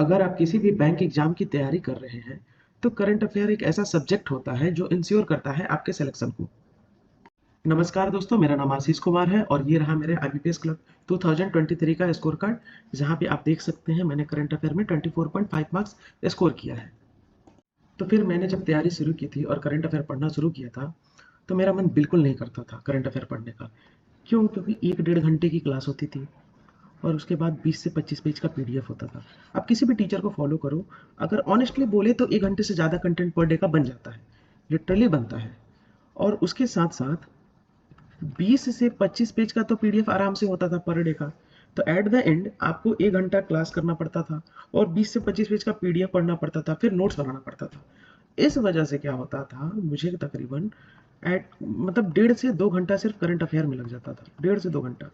अगर आप किसी भी बैंक एग्जाम की तैयारी कर रहे हैं तो करंट अफेयर एक ऐसा सब्जेक्ट होता है जो इंश्योर करता है आपके सिलेक्शन को। नमस्कार दोस्तों, मेरा नाम आशीष कुमार है और ये रहा मेरे आईबीपीएस क्लब 2023 का स्कोर कार्ड, जहां पे आप देख सकते हैं मैंने करंट अफेयर में 24.5 मार्क्स स्कोर किया है। तो फिर मैंने जब तैयारी शुरू की थी और करंट अफेयर पढ़ना शुरू किया था तो मेरा मन बिल्कुल नहीं करता था करंट अफेयर पढ़ने का। क्यों? क्योंकि 1-1.5 घंटे की क्लास होती थी और उसके बाद 20 से 25 पेज का पीडीएफ होता था। आप किसी भी टीचर को फॉलो करो, अगर ऑनेस्टली बोले तो 1 घंटे से ज़्यादा कंटेंट पर डे का बन जाता है, लिटरली बनता है। और उसके साथ साथ 20 से 25 पेज का तो पीडीएफ आराम से होता था पर डे का। तो एट द एंड आपको 1 घंटा क्लास करना पड़ता था और 20 से 25 पेज का पीडीएफ पढ़ना पड़ता था, फिर नोट्स बनाना पड़ता था। इस वजह से क्या होता था, मुझे तकरीबन एट मतलब 1.5 से 2 घंटा सिर्फ करंट अफेयर में लग जाता था, 1.5 से 2 घंटा।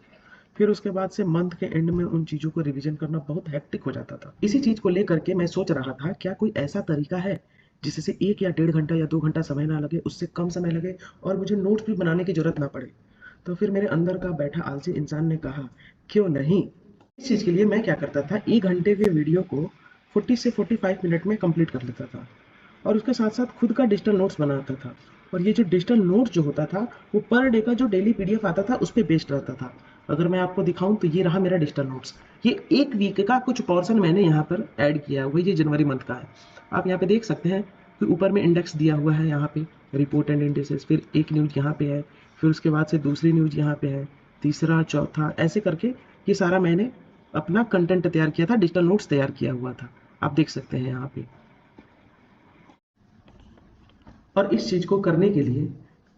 फिर उसके बाद से मंथ के एंड में उन चीज़ों को रिवीजन करना बहुत हेक्टिक हो जाता था। इसी चीज़ को लेकर के मैं सोच रहा था, क्या कोई ऐसा तरीका है जिससे 1 या 1.5 घंटा या 2 घंटा समय ना लगे, उससे कम समय लगे और मुझे नोट्स भी बनाने की जरूरत ना पड़े। तो फिर मेरे अंदर का बैठा आलसी इंसान ने कहा, क्यों नहीं। इस चीज़ के लिए मैं क्या करता था, 1 घंटे के वीडियो को 40 से 45 मिनट में कंप्लीट कर लेता था और उसके साथ साथ खुद का डिजिटल नोट्स बनाता था। और ये जो डिजिटल नोट्स जो होता था वो पर डे का जो डेली पीडीएफ आता था उस पर बेस्ड रहता था। अगर मैं आपको दिखाऊं तो ये रहा मेरा डिजिटल नोट्स। ये एक वीक का कुछ पोर्शन मैंने यहाँ पर ऐड किया है, वही ये जनवरी मंथ का है। आप यहाँ पे देख सकते हैं कि ऊपर में इंडेक्स दिया हुआ है, यहाँ पे रिपोर्ट एंड इंडेक्सेस, फिर एक न्यूज यहाँ पे है, फिर उसके बाद से दूसरी न्यूज यहाँ पे है, तीसरा, चौथा, ऐसे करके ये सारा मैंने अपना कंटेंट तैयार किया था, डिजिटल नोट्स तैयार किया हुआ था। आप देख सकते हैं यहाँ पे। और इस चीज़ को करने के लिए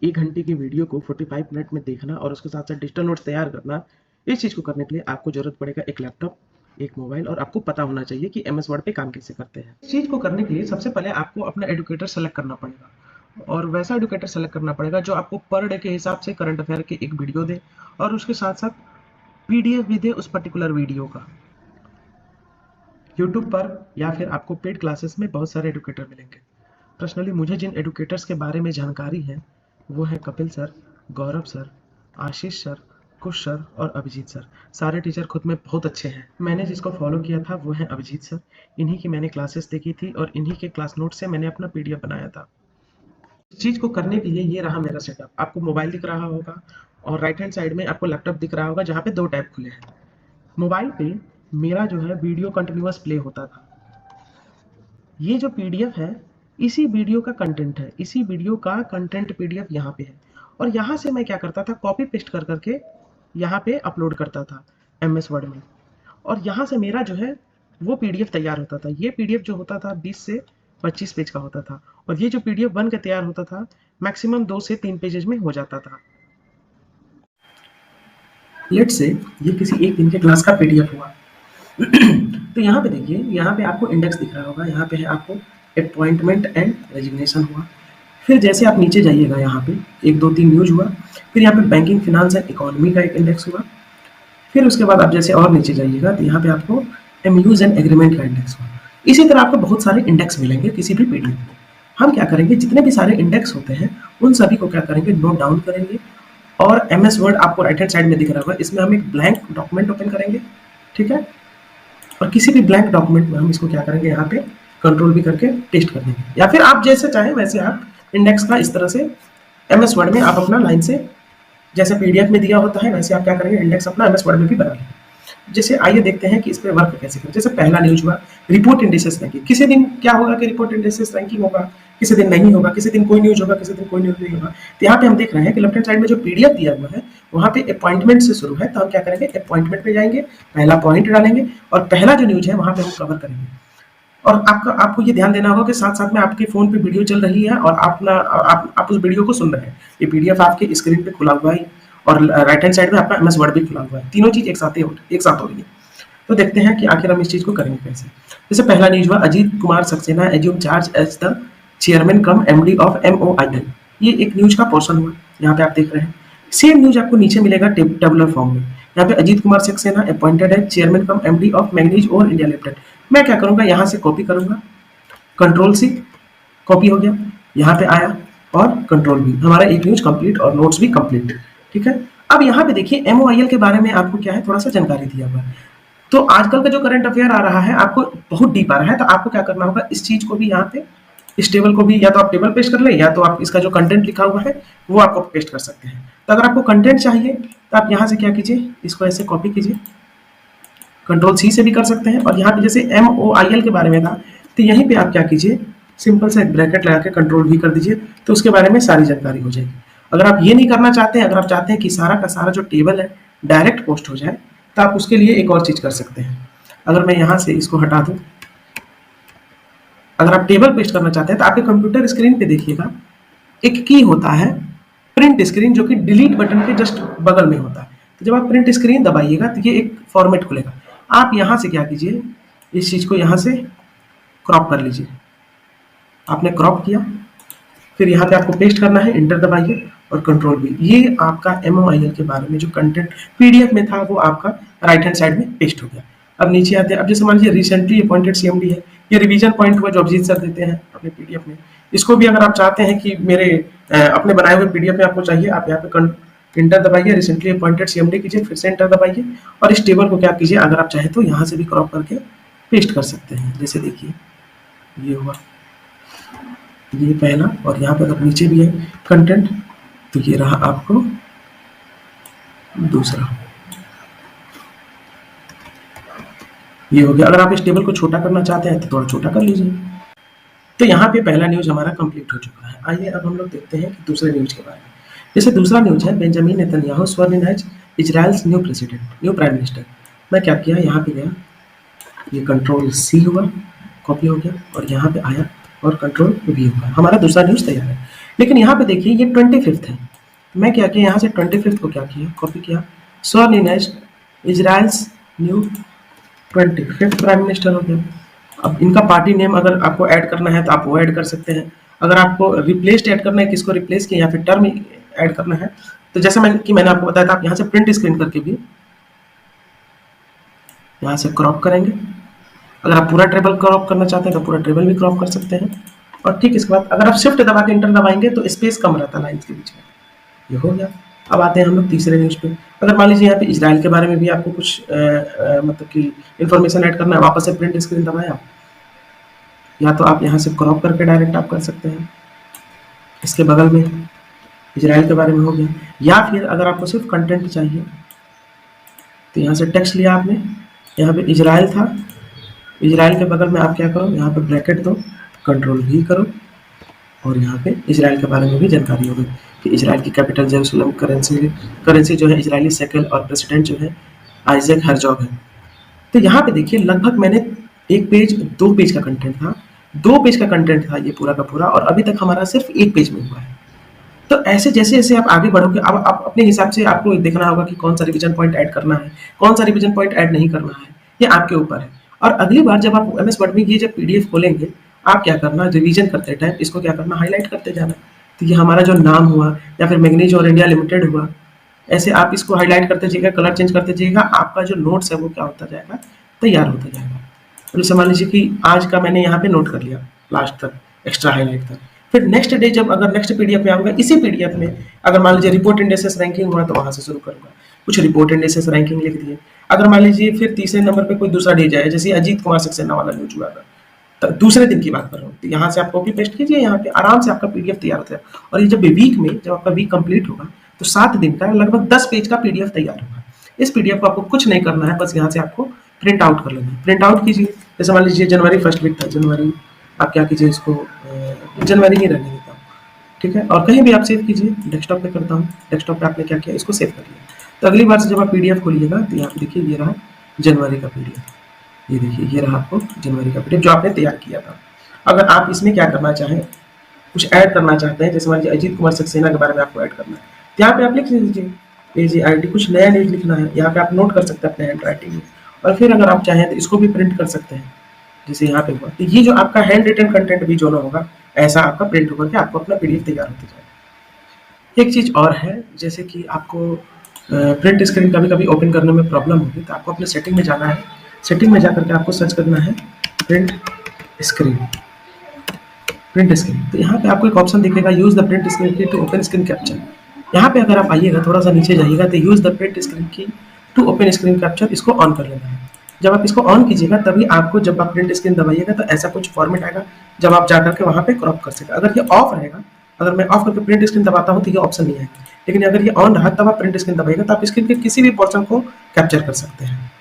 1 घंटे की वीडियो को 45 मिनट में देखना और उसके साथ साथ डिजिटल नोट्स तैयार करना, इस चीज़ को करने के लिए आपको ज़रूरत पड़ेगा एक लैपटॉप, एक मोबाइल, और आपको पता होना चाहिए कि एमएस वर्ड पे काम कैसे करते हैं। इस चीज़ को करने के लिए सबसे पहले आपको अपना एडुकेटर सेलेक्ट करना पड़ेगा और वैसा एडुकेटर सेलेक्ट करना पड़ेगा जो आपको पर डे के हिसाब से करंट अफेयर की एक वीडियो दे और उसके साथ साथ पीडीएफ भी दे उस पर्टिकुलर वीडियो का। यूट्यूब पर या फिर आपको पेड क्लासेस में बहुत सारे एडुकेटर मिलेंगे। पर्सनली मुझे जिन एडुकेटर्स के बारे में जानकारी है वो है कपिल सर, गौरव सर, आशीष सर, कुश सर और अभिजीत सर। सारे टीचर खुद में बहुत अच्छे हैं। मैंने जिसको फॉलो किया था वो है अभिजीत सर। इन्हीं की मैंने क्लासेस देखी थी और इन्हीं के क्लास नोट से मैंने अपना पीडीएफ बनाया था। इस चीज़ को करने के लिए ये रहा मेरा सेटअप। आपको मोबाइल दिख रहा होगा और राइट हैंड साइड में आपको लैपटॉप दिख रहा होगा जहाँ पे 2 टैब खुले हैं। मोबाइल पे मेरा जो है वीडियो कंटिन्यूअस प्ले होता था। ये जो पीडीएफ है, इसी वीडियो का कंटेंट है, इसी वीडियो का कंटेंट पीडीएफ यहाँ पे है। और यहाँ से मैं क्या करता था, कॉपी पेस्ट कर करके यहाँ पे अपलोड करता था एमएस वर्ड में। और यहाँ से मेरा जो है वो पीडीएफ तैयार होता था। ये पीडीएफ जो होता था 20 से 25 पेज का होता था और ये जो पीडीएफ बन के तैयार होता था मैक्सिमम 2 से 3 पेजेस में हो जाता था। लेट से ये किसी एक दिन के क्लास का पीडीएफ हुआ। तो यहाँ पे देखिए, यहाँ पे आपको इंडेक्स दिख रहा होगा, यहाँ पे है आपको अपॉइंटमेंट एंड रेजिग्नेशन हुआ। फिर जैसे आप नीचे जाइएगा यहाँ पे 1, 2, 3 न्यूज हुआ। फिर यहाँ पे बैंकिंग, फिनांस एंड इकोनॉमी का एक इंडेक्स हुआ। फिर उसके बाद आप जैसे और नीचे जाइएगा तो यहाँ पे आपको एमयूज एंड एग्रीमेंट का इंडेक्स हुआ। इसी तरह आपको बहुत सारे इंडेक्स मिलेंगे किसी भी पीडीएफ में। हम क्या करेंगे, जितने भी सारे इंडेक्स होते हैं उन सभी को क्या करेंगे, नोट डाउन करेंगे। और एमएस वर्ड आपको राइट हैंड साइड में दिख रहा होगा, इसमें हम एक ब्लैंक डॉक्यूमेंट ओपन करेंगे, ठीक है। और किसी भी ब्लैंक डॉक्यूमेंट में हम इसको क्या करेंगे, यहाँ पे कंट्रोल भी करके पेस्ट कर देंगे। या फिर आप जैसे चाहें वैसे आप इंडेक्स का इस तरह से एमएस वर्ड में आप अपना लाइन से जैसे पीडीएफ में दिया होता है वैसे आप क्या करेंगे, इंडेक्स अपना एमएस वर्ड में भी बना लेंगे। जैसे आइए देखते हैं कि इस पर वर्क कैसे करें। जैसे पहला न्यूज हुआ रिपोर्ट इंडिसेस रैंकिंग। किसी दिन क्या होगा कि रिपोर्ट इंडिसेस रैंकिंग होगा, किसी दिन नहीं होगा, किसी दिन कोई न्यूज होगा, किसी दिन कोई न्यूज नहीं होगा। तो यहाँ पे हम देख रहे हैं कि लेफ्ट हैंड साइड में जो पीडीएफ दिया हुआ है वहाँ पे अपॉइंटमेंट से शुरू है, तो हम क्या करेंगे, अपॉइंटमेंट पे जाएंगे, पहला पॉइंट डालेंगे और पहला जो न्यूज है वहाँ पे हम कवर करेंगे। और आपको ये ध्यान देना होगा कि साथ साथ में आपके फोन पे वीडियो चल रही है और आप उस वीडियो को सुन रहे हैं। ये पीडीएफ आपके स्क्रीन पे खुला हुआ है और राइट हैंड साइड में आपका एमएस वर्ड भी खुला हुआ है। तीनों चीज एक साथ हो रही है। तो देखते हैं कि आखिर हम इस चीज को करेंगे कैसे। जैसे पहला न्यूज हुआ Ajit Kumar Saxena assume charge as the chairman cum MD of MOIL. ये एक न्यूज का पोर्शन हुआ, यहाँ पे आप देख रहे हैं। सेम न्यूज आपको नीचे मिलेगा टेबुलर फॉर्म में। यहाँ पे Ajit Kumar Saxena appointed as chairman cum MD of manganese ore India limited. मैं क्या करूंगा, यहाँ से कॉपी करूंगा, कंट्रोल सी, कॉपी हो गया, यहाँ पे आया और कंट्रोल भी, हमारा एक न्यूज कंप्लीट और नोट्स भी कंप्लीट, ठीक है। अब यहाँ पे देखिए एमओआईएल के बारे में आपको क्या है, थोड़ा सा जानकारी दिया हुआ है। तो आजकल का जो करंट अफेयर आ रहा है आपको बहुत डीप आ रहा है, तो आपको क्या करना होगा, इस चीज को भी यहाँ पे, इस टेबल को भी या तो आप टेबल पेस्ट कर ले, या तो आप इसका जो कंटेंट लिखा हुआ है वो आपको पेस्ट कर सकते हैं। तो अगर आपको कंटेंट चाहिए तो आप यहाँ से क्या कीजिए, इसको ऐसे कॉपी कीजिए, कंट्रोल सी से भी कर सकते हैं, और यहाँ पे जैसे MOIL के बारे में था, तो यहीं पे आप क्या कीजिए, सिंपल सा एक ब्रैकेट लगा के कंट्रोल V कर दीजिए, तो उसके बारे में सारी जानकारी हो जाएगी। अगर आप ये नहीं करना चाहते हैं, अगर आप चाहते हैं कि सारा का सारा जो टेबल है डायरेक्ट पोस्ट हो जाए, तो आप उसके लिए एक और चीज कर सकते हैं। अगर मैं यहाँ से इसको हटा दूं, अगर आप टेबल पेस्ट करना चाहते हैं तो आपके कंप्यूटर स्क्रीन पे देखिएगा एक की होता है प्रिंट स्क्रीन, जो कि डिलीट बटन के जस्ट बगल में होता है। तो जब आप प्रिंट स्क्रीन दबाइएगा तो ये एक फॉर्मेट खुलेगा। आप यहाँ से क्या कीजिए, इस चीज को यहाँ से क्रॉप कर लीजिए। आपने क्रॉप किया, फिर यहाँ पे आपको पेस्ट करना है, इंटर दबाइए और कंट्रोल V। ये आपका MOIL के बारे में जो कंटेंट PDF में था वो आपका राइट हैंड साइड में पेस्ट हो गया। अब नीचे आते हैं, अब जैसे मान लीजिए रिसेंटली अपॉइंटेड CMD है, ये रिवीजन पॉइंट हुआ जो अभिजीत सर देते हैं अपने PDF में। इसको भी अगर आप चाहते हैं कि मेरे अपने बनाए हुए PDF में आपको चाहिए, आप यहाँ पे इंटर दबाइए, रिसेंटली अपॉइंटेड CMD कीजिए, फिर से इंटर दबाइए, और इस टेबल को क्या कीजिए, अगर आप चाहें तो यहाँ से भी क्रॉप करके पेस्ट कर सकते हैं। जैसे देखिए ये हुआ, ये पहला, और यहाँ पर अगर नीचे भी है कंटेंट तो ये रहा आपको दूसरा, ये हो गया। अगर आप इस टेबल को छोटा करना चाहते हैं तो थोड़ा छोटा कर लीजिए। तो यहाँ पे पहला न्यूज हमारा कंप्लीट हो चुका है। आइए अब हम लोग देखते हैं कि दूसरे न्यूज के बारे में। जैसे दूसरा न्यूज है, Benjamin Netanyahu sworn as Israel's new president, new prime minister. मैं क्या किया, यहाँ पे गया, ये कंट्रोल C हुआ, कॉपी हो गया, और यहाँ पे आया और कंट्रोल V हुआ, हमारा दूसरा न्यूज तैयार है। लेकिन यहाँ पे देखिए ये 25 है, मैं क्या किया, यहाँ से 25 को क्या किया, कॉपी किया, sworn as Israel's new 25 prime minister हो गया। अब इनका पार्टी नेम अगर आपको ऐड करना है तो आप वो ऐड कर सकते हैं। अगर आपको रिप्लेस्ड ऐड करना है, किसको रिप्लेस किया, या फिर टर्म ऐड करना है, तो जैसा मैंने आपको बताया था, आप यहाँ से प्रिंट स्क्रीन करके भी यहाँ से क्रॉप करेंगे। अगर आप पूरा टेबल क्रॉप करना चाहते हैं तो पूरा टेबल भी क्रॉप कर सकते हैं। और ठीक इसके बाद अगर आप शिफ्ट दबा के इंटर दबाएंगे तो स्पेस कम रहता है लाइन्स के बीच में। ये हो गया। अब आते हैं हम लोग तीसरे न्यूज पे। अगर मान लीजिए यहाँ पे इजराइल के बारे में भी आपको कुछ मतलब कि इंफॉर्मेशन ऐड करना है, वापस से प्रिंट स्क्रीन दबाया, या तो आप यहाँ से क्रॉप करके डायरेक्ट आप कर सकते हैं, इसके बगल में इजराइल के बारे में हो गया। या फिर अगर आपको सिर्फ कंटेंट चाहिए तो यहाँ से टेक्स्ट लिया आपने, यहाँ पे इजराइल था, इजराइल के बगल में आप क्या करो, यहाँ पे ब्रैकेट दो, कंट्रोल V करो, और यहाँ पे इजराइल के बारे में भी जानकारी होगी कि इजराइल की कैपिटल जेरूसलम, करेंसी जो है इजरायली शेकेल, और प्रेसिडेंट जो है आइजैक हर्जॉग है। तो यहाँ पे देखिए लगभग मैंने एक पेज 2 पेज का कंटेंट था, 2 पेज का कंटेंट था ये पूरा का पूरा, और अभी तक हमारा सिर्फ 1 पेज में हुआ है। तो ऐसे जैसे जैसे आप आगे बढ़ोगे, अब आप अपने हिसाब से आपको देखना होगा कि कौन सा रिवीजन पॉइंट ऐड करना है, कौन सा रिवीजन पॉइंट ऐड नहीं करना है, ये आपके ऊपर है। और अगली बार जब आप MS वर्ड में ये जब PDF खोलेंगे, आप क्या करना, रिवीजन करते टाइम इसको क्या करना, हाईलाइट करते जाना। तो ये हमारा जो नाम हुआ, या फिर मैग्नीज और इंडिया लिमिटेड हुआ, ऐसे आप इसको हाईलाइट करते जाइएगा, कलर चेंज करते जाइएगा, आपका जो नोट्स है वो क्या होता जाएगा, तैयार होता जाएगा। तो जैसे मान लीजिए कि आज का मैंने यहाँ पे नोट कर लिया लास्ट तक, एक्स्ट्रा हाईलाइट तक, फिर नेक्स्ट डे जब अगर नेक्स्ट PDF में आऊँगा, इसी PDF में अगर मान लीजिए रिपोर्ट इंडेक्सेस रैंकिंग हुआ तो वहाँ से शुरू करूँगा, कुछ रिपोर्ट इंडेक्सेस रैंकिंग लिख दिए। अगर मान लीजिए फिर तीसरे नंबर पे कोई दूसरा डे जाए, जैसे अजीत कुमार सक्सेना वाला न्यूज हुआ था, तो दूसरे दिन की बात कर रहा हूँ, तो यहाँ से आप कॉपी पेस्ट कीजिए, यहाँ पे आराम से आपका PDF तैयार होता है। और ये जब वीक में, जब आपका वीक कंप्लीट होगा तो 7 दिन का लगभग 10 पेज का PDF तैयार होगा। इस PDF को आपको कुछ नहीं करना है, बस यहाँ से आपको प्रिंट आउट कर लेना है। प्रिंट आउट कीजिए, जैसे मान लीजिए जनवरी फर्स्ट वीक था, जनवरी आप क्या कीजिए, इसको जनवरी ही रहने देता हूँ, ठीक है। और कहीं भी आप सेव कीजिए, डेस्कटॉप पे करता हूँ, डेस्कटॉप पे आपने क्या किया, इसको सेव कर लिया। तो अगली बार से जब आप PDF खोलिएगा तो यहाँ पे देखिए ये रहा जनवरी का PDF, ये देखिए ये रहा आपको जनवरी का PDF जो आपने तैयार किया था। अगर आप इसमें क्या करना चाहें, कुछ ऐड करना चाहते हैं, जैसे मान लीजिए अजीत कुमार सक्सेना के बारे में आपको ऐड करना है, तो यहाँ पे आप लिख लीजिए AGIT, कुछ नया न्यूज लिखना है, यहाँ पे आप नोट कर सकते हैं अपने हैंड राइटिंग में। और फिर अगर आप चाहें तो इसको भी प्रिंट कर सकते हैं, जैसे यहाँ पे हुआ। तो ये जो आपका हैंड रिटन कंटेंट भी जो ना होगा, ऐसा आपका प्रिंट होकर के आपको अपना PDF तैयार होते जाएगा। एक चीज़ और है, जैसे कि आपको प्रिंट स्क्रीन कभी कभी ओपन करने में प्रॉब्लम होगी, तो आपको अपने सेटिंग में जाना है, सेटिंग में जाकर के आपको सर्च करना है प्रिंट स्क्रीन, प्रिंट स्क्रीन। तो यहाँ पे आपको एक ऑप्शन दिखेगा, यूज द प्रिंट स्क्रीन की टू ओपन स्क्रीन कैप्चर। यहाँ पे अगर आप आइएगा, थोड़ा सा नीचे जाइएगा, तो यूज द प्रिंट स्क्रीन की टू ओपन स्क्रीन कैप्चर, इसको ऑन कर लेना है। जब आप इसको ऑन कीजिएगा तभी आपको, जब आप प्रिंट स्क्रीन दबाइएगा तो ऐसा कुछ फॉर्मेट आएगा, जब आप जाकर के वहाँ पे क्रॉप कर सकें। अगर ये ऑफ रहेगा, अगर मैं ऑफ करके प्रिंट स्क्रीन दबाता हूँ तो ये ऑप्शन नहीं आएगा, लेकिन अगर ये ऑन रहा तब आप प्रिंट स्क्रीन दबाइएगा तो आप स्क्रीन के किसी भी पोर्शन को कैप्चर कर सकते हैं।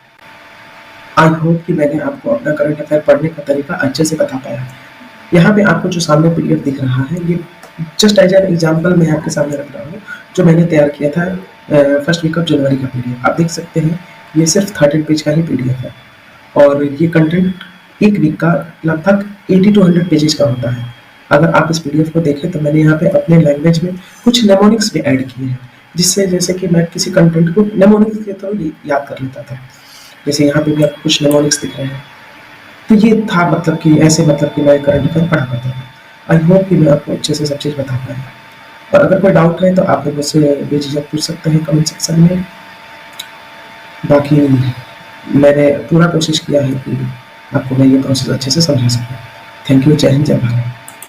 आई होप कि मैंने आपको अपना करंट अफेयर पढ़ने का तरीका अच्छे से बता पाया। यहाँ पे आपको जो सामने पीडीएफ दिख रहा है, ये जस्ट एज एन एग्जाम्पल मैं आपके सामने रख रहा हूँ, जो मैंने तैयार किया था फर्स्ट वीक ऑफ जनवरी का पीडीएफ। आप देख सकते हैं ये सिर्फ 13 पेज का ही पीडीएफ है, और ये कंटेंट एक वीक का लगभग 80 to 100 पेजेस का होता है। अगर आप इस पीडीएफ को देखें तो मैंने यहाँ पे अपने लैंग्वेज में कुछ नेमोनिक्स भी ऐड किए हैं, जिससे जैसे कि मैं किसी कंटेंट को नेमोनिक्स के थ्रू याद कर लेता था। जैसे यहाँ पे भी आपको कुछ नेमोनिक्स दिख रहे हैं, तो ये था मतलब कि ऐसे, मतलब कि मैं करंट अफेयर पढ़ा करता था। आई होप कि मैं आपको अच्छे से सब चीज़ बता पाया, और अगर कोई डाउट है तो आप लोग मुझसे बेझिझक पूछ सकते हैं कमेंट सेक्शन में। बाकी मैंने पूरा कोशिश किया है कि आपको मैं ये प्रोसेस अच्छे से समझा सकूँ। Thank you. जय हिंद, जय भारत।